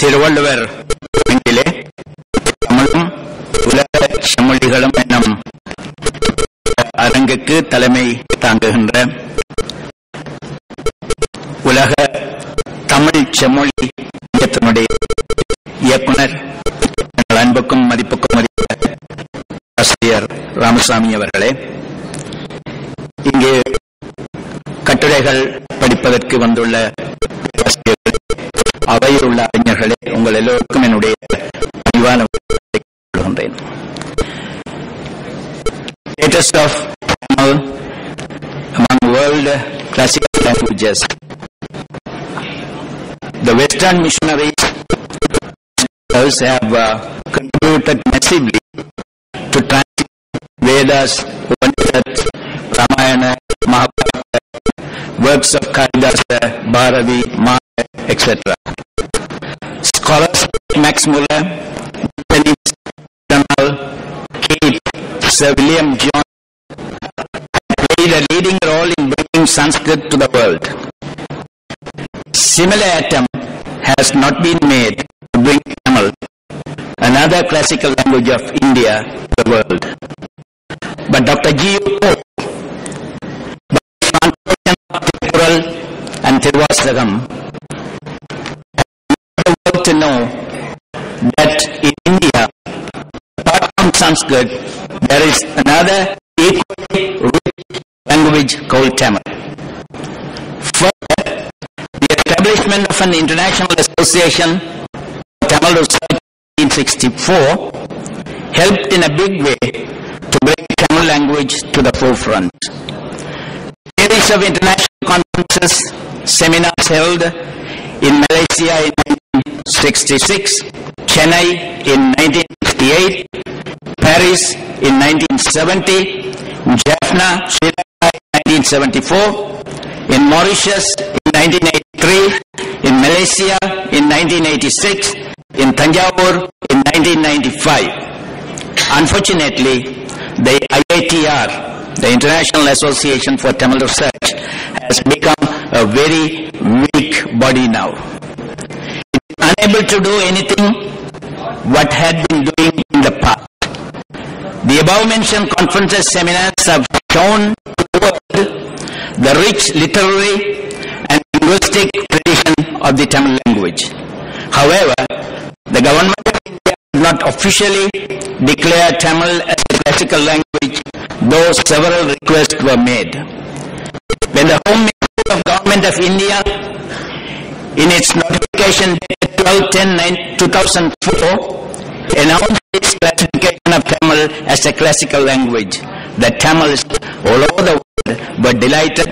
Thiruvalluvar தமிழும் உலக செம்மொழிகளும் என்னும் அரங்குக்கு தலைமை தாங்குகின்ற உலக தமிழ் செம்மொழி இயக்கத்தினுடைய இயக்குனர் அன்புக்கும் மதிப்புக்கும் ஆசிரியர் ராமசாமி அவர்களே, இங்கே கட்டுரைகள் படிப்பதற்கு வந்துள்ள ஆசிரியர்கள், அவையில் உள்ள அறிஞர்களே, உங்கள் எல்லோருக்கும் என்னுடைய பணிவான கொள்கின்றேன். Status of Tamil among world classical languages. The Western missionaries have contributed massively to translate Vedas, Upanishads, Ramayana, Mahabharata, works of Kalidasa, Bharati, Maya, etc. Scholars Max Muller, Felix Donald, Kate, Sir William John played a leading role in bringing Sanskrit to the world. Similar attempt has not been made to bring Tamil, another classical language of India, to the world. But Dr. G. Pope, by his translation of Thirukural and Thiruvalluvar, the world to know that in India, apart from Sanskrit, there is another equally rich language called Tamil. Further, the establishment of an international association for Tamil Research in 1964 helped in a big way to bring Tamil language to the forefront. Series of international conferences, seminars held in Malaysia in 1966, Chennai in 1968, Paris in 1970, Jaffna, Sri Lanka in 1974, in Mauritius in 1983, in Malaysia in 1986, in Tanjavur in 1995. Unfortunately, the IITR, the International Association for Tamil Research, has become a very weak body now. It is unable to do anything what had been doing in the past. The above-mentioned conferences, seminars have shown to the world the rich literary and linguistic tradition of the Tamil language. However, the government of India did not officially declare Tamil as a classical language, though several requests were made. When the Home Ministry of Government of India, in its notification dated 12/10/2004, announced its classification of Tamil as a classical language, the Tamils all over the world were delighted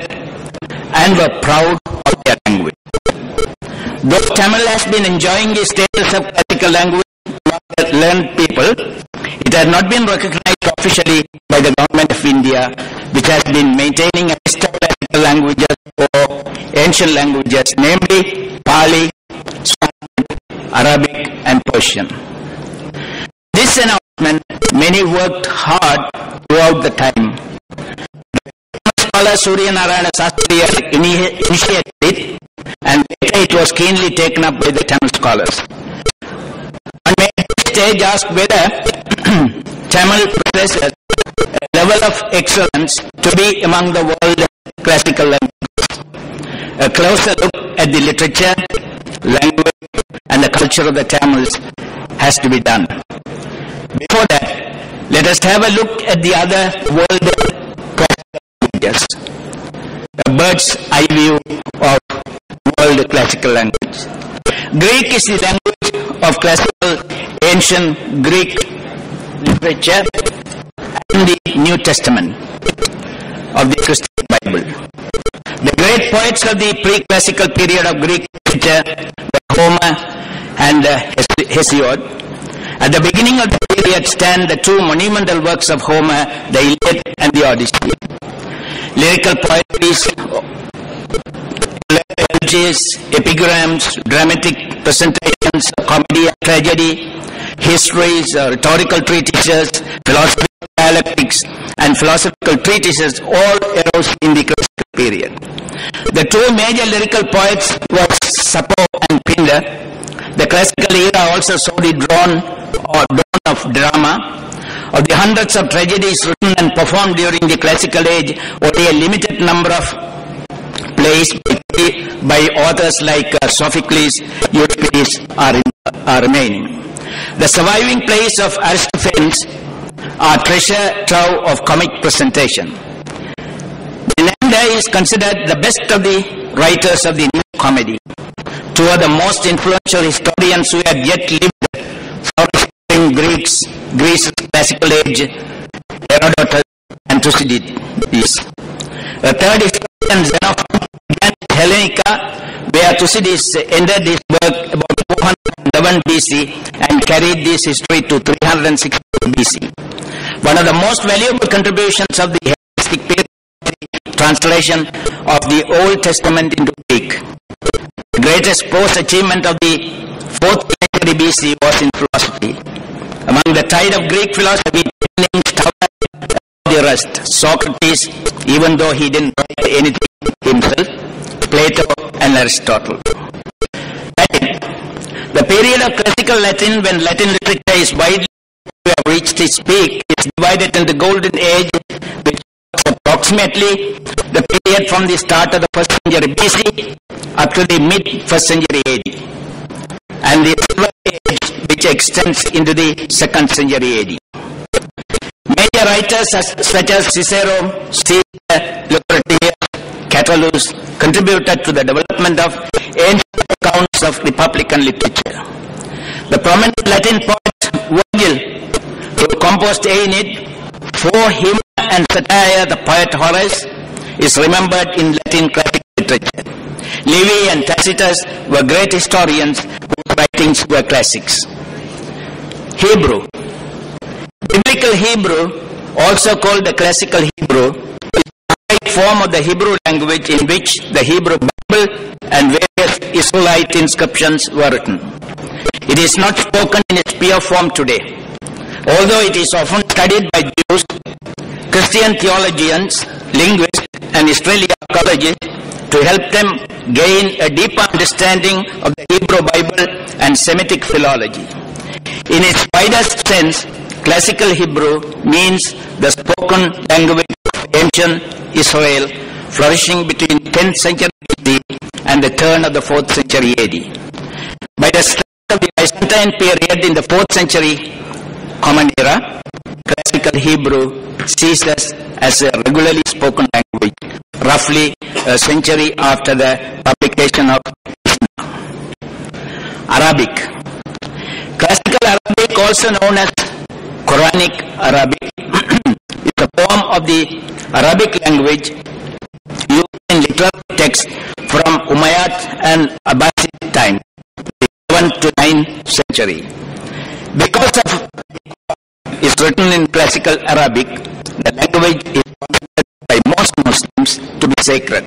and were proud of their language. Though Tamil has been enjoying the status of classical language among the learned people, it has not been recognized officially by the government of India, which has been maintaining a list of classical languages or ancient languages, namely Pali, Sanskrit, Arabic and Persian. This announcement, many worked hard throughout the time. Scholar Surya Narayana Sastri initiated it, and later it was keenly taken up by the Tamil scholars. On the stage asked whether Tamil possesses a level of excellence to be among the world classical languages. A closer look at the literature, language and the culture of the Tamils has to be done. Before that, let us have a look at the other world classical languages. A bird's eye view of world classical language. Greek is the language of classical ancient Greek literature and the New Testament of the Christian Bible. The great poets of the pre-classical period of Greek literature were Homer and Hesiod. At the beginning of the period stand the two monumental works of Homer, the Iliad and the Odyssey. Lyrical poetry, elegies, epigrams, dramatic presentations, comedy and tragedy, histories, rhetorical treatises, philosophical dialectics, and philosophical treatises all arose in the classical period. The two major lyrical poets were Sappho and Pindar. The classical era also saw the dawn of drama. Of the hundreds of tragedies written and performed during the classical age, only a limited number of plays by authors like Sophocles, Euripides are remaining. The surviving plays of Aristophanes are treasure trove of comic presentation. Menander is considered the best of the writers of the new comedy. Two of the most influential historians who have yet lived in Greece's classical age, Herodotus and Thucydides. A third historian, Xenophon, began Hellenica, where Thucydides ended his work about 411 BC and carried this history to 360 BC. One of the most valuable contributions of the Hellenistic period was the translation of the Old Testament into Greek. The greatest prose achievement of the 4th century BC was in philosophy. Among the tide of Greek philosophy, the rest, Socrates, even though he didn't write anything himself, Plato and Aristotle. Latin. The period of classical Latin, when Latin literature is widely reached its peak, is divided into the Golden Age, which was approximately the period from the start of the 1st century BC up to the mid-1st century AD, and the Silver Age, which extends into the 2nd century AD. Major writers such as Cicero, Caesar, Lucretius, Catullus contributed to the development of ancient accounts of republican literature. The prominent Latin poet Virgil, who composed Aeneid, for him and satire the poet Horace, is remembered in Latin classical literature. Livy and Tacitus were great historians whose writings were classics. Hebrew. Biblical Hebrew, also called the classical Hebrew, is a form of the Hebrew language in which the Hebrew Bible and various Israelite inscriptions were written. It is not spoken in its pure form today. Although it is often studied by Jews, Christian theologians, linguists, and Israeli archaeologists to help them gain a deeper understanding of the Hebrew Bible and Semitic philology. In its widest sense, classical Hebrew means the spoken language of ancient Israel, flourishing between 10th century BC and the turn of the 4th century AD. By the start of the Byzantine period in the 4th century Common Era, classical Hebrew ceases as a regularly spoken language, roughly a century after the publication of Arabic. Classical Arabic, also known as Quranic Arabic, is a form of the Arabic language used in literary texts from Umayyad and Abbasid time, the 7th to 9th century. Because of is written in classical Arabic, the language is considered by most Muslims to be sacred.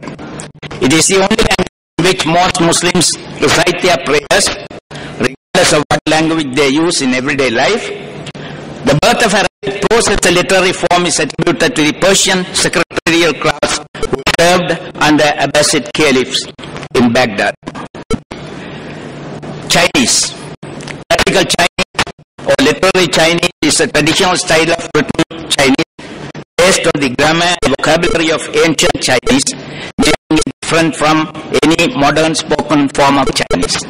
It is the only language in which most Muslims recite their prayers, regardless of what language they use in everyday life. The birth of Arabic prose as a literary form is attributed to the Persian secretarial class who served under Abbasid caliphs in Baghdad. Chinese. Classical Chinese or literary Chinese is a traditional style of written Chinese based on the grammar and vocabulary of ancient Chinese, making it different from any modern spoken form of Chinese.